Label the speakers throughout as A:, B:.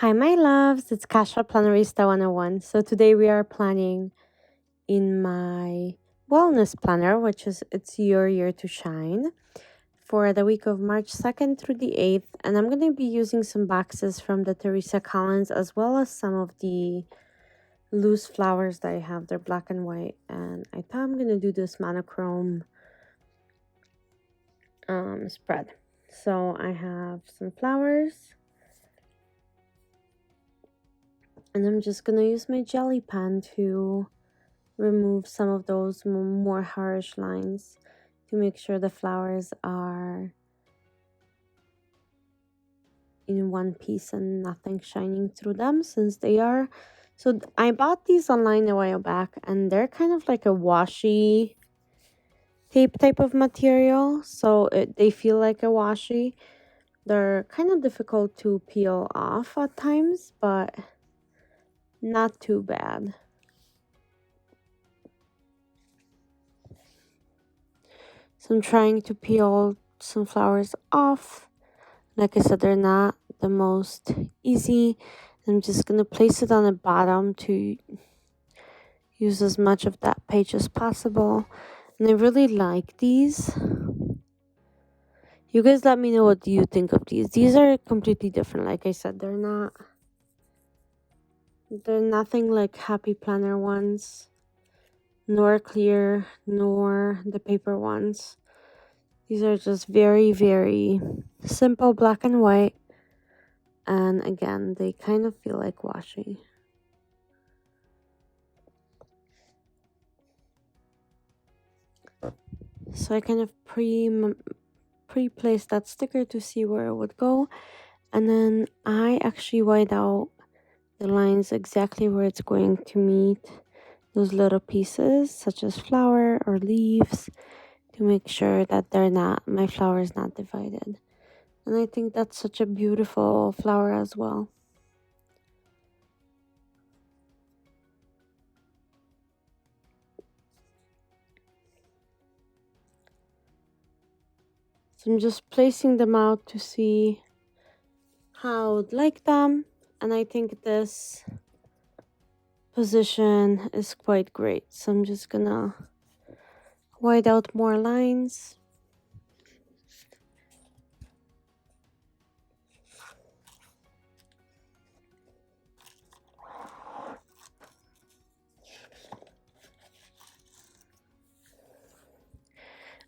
A: Hi, my loves. It's Kasha Plannerista 101. So today we are planning in my wellness planner, which is It's Your Year to Shine, for the week of March 2nd through the 8th. And I'm going to be using some boxes from the Teresa Collins as well as some of the loose flowers that I have. They're black and white. And I thought I'm going to do this monochrome spread. So I have some flowers. And I'm just going to use my jelly pen to remove some of those more harsh lines to make sure the flowers are in one piece and nothing shining through them, since they are. So I bought these online a while back and they're kind of like a washi tape type of material. So they feel like a washi. They're kind of difficult to peel off at times, but not too bad. So I'm trying to peel some flowers off. Like I said, they're not the most easy. I'm just going to place it on the bottom to use as much of that page as possible. And I really like these. You guys let me know, what do you think of these? These are completely different. Like I said, they're nothing like Happy Planner ones, nor clear, nor the paper ones. These are just very, very simple black and white. And again, they kind of feel like washi. So I kind of pre-placed that sticker to see where it would go. And then I actually white out the lines exactly where it's going to meet those little pieces, such as flower or leaves, to make sure that my flower is not divided. And I think that's such a beautiful flower as well. So I'm just placing them out to see how I would like them. And I think this position is quite great. So I'm just gonna white out more lines.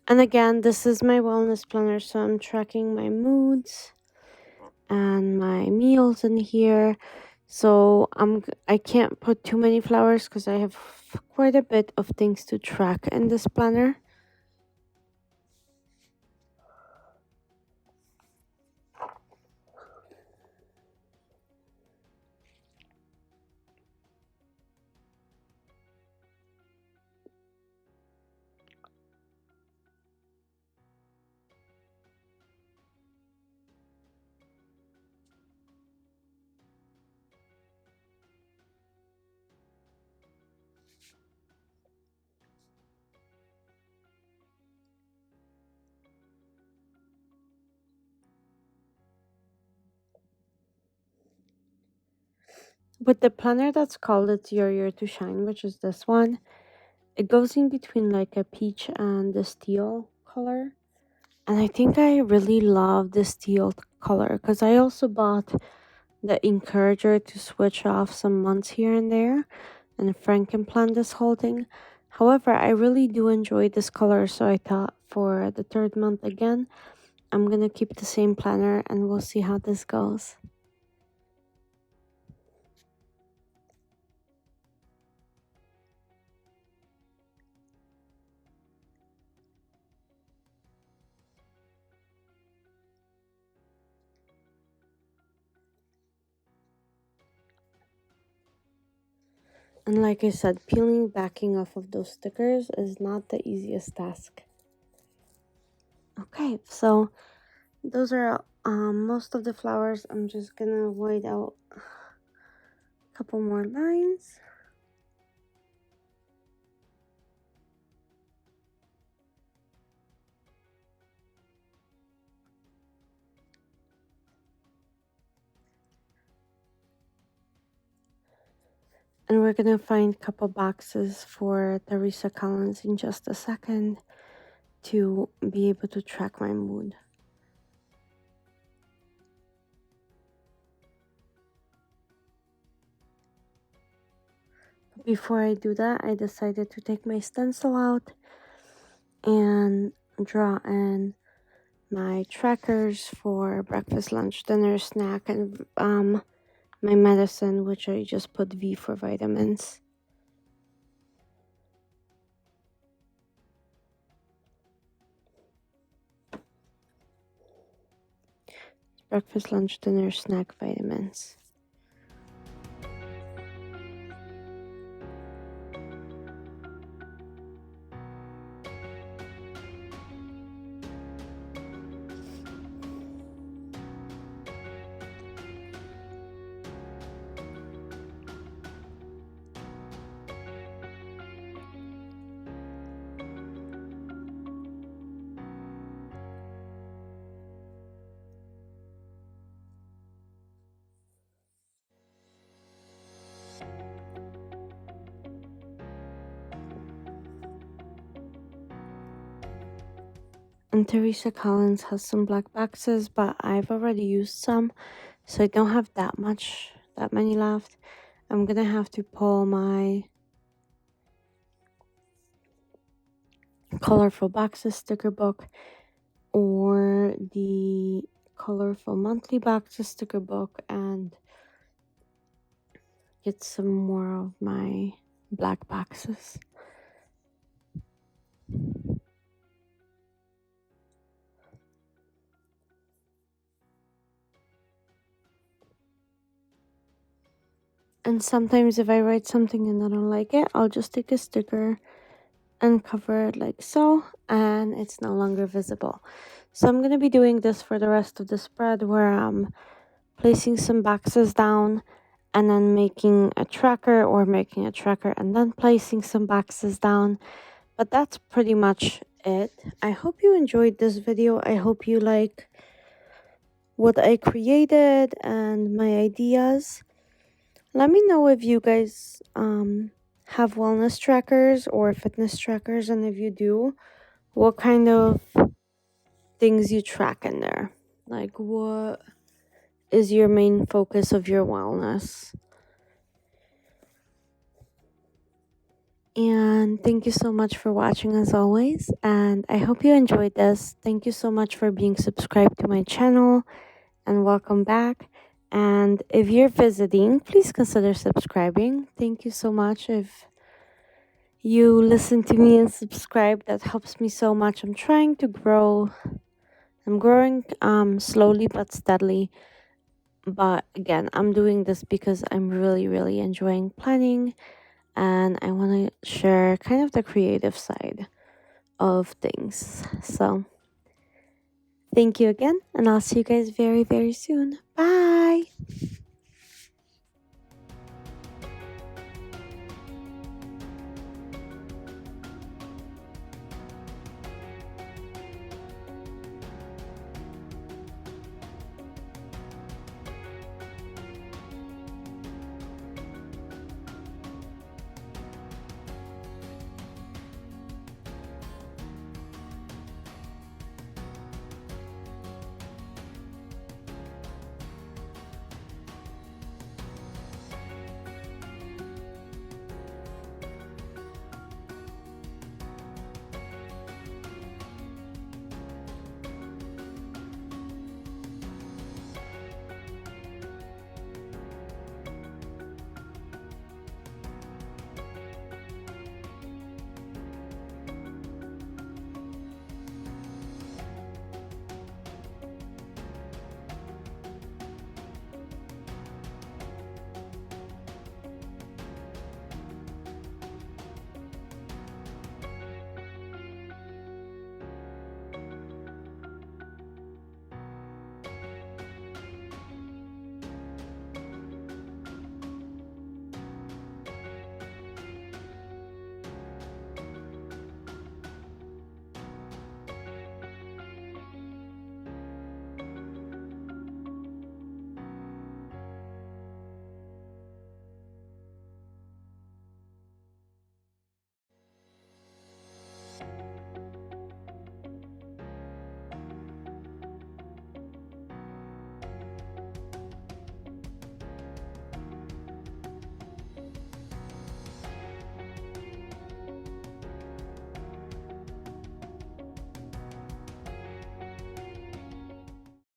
A: And again, this is my wellness planner, so I'm tracking my moods and my meals in here. So I can't put too many flowers because I have quite a bit of things to track in this planner. With the planner that's called It's Your Year to Shine, which is this one, it goes in between like a peach and the teal color. And I think I really love this teal color because I also bought the encourager to switch off some months here and there, and Frankenplan this whole thing. However, I really do enjoy this color, so I thought for the third month again, I'm gonna keep the same planner and we'll see how this goes. And like I said, peeling backing off of those stickers is not the easiest task. Okay, so those are most of the flowers. I'm just gonna white out a couple more lines. And we're gonna find a couple boxes for Teresa Collins in just a second to be able to track my mood. Before I do that, I decided to take my stencil out and draw in my trackers for breakfast, lunch, dinner, snack, and my medicine, which I just put V for vitamins. Breakfast, lunch, dinner, snack, vitamins. And Teresa Collins has some black boxes, but I've already used some, so I don't have that many left. I'm gonna have to pull my colorful boxes sticker book or the colorful monthly boxes sticker book and get some more of my black boxes. And sometimes if I write something and I don't like it, I'll just take a sticker and cover it like so, and it's no longer visible. So I'm going to be doing this for the rest of the spread, where I'm placing some boxes down and then making a tracker, or making a tracker and then placing some boxes down. But that's pretty much it. I hope you enjoyed this video. I hope you like what I created and my ideas. Let me know if you guys have wellness trackers or fitness trackers, and if you do, what kind of things you track in there. Like, what is your main focus of your wellness? And thank you so much for watching, as always, and I hope you enjoyed this. Thank you so much for being subscribed to my channel, and welcome back. And if you're visiting, please consider subscribing. Thank you so much if you listen to me and subscribe. That helps me so much. I'm trying to grow. I'm growing slowly but steadily. But again, I'm doing this because I'm really enjoying planning, and I want to share kind of the creative side of things. So thank you again, and I'll see you guys very soon. Bye.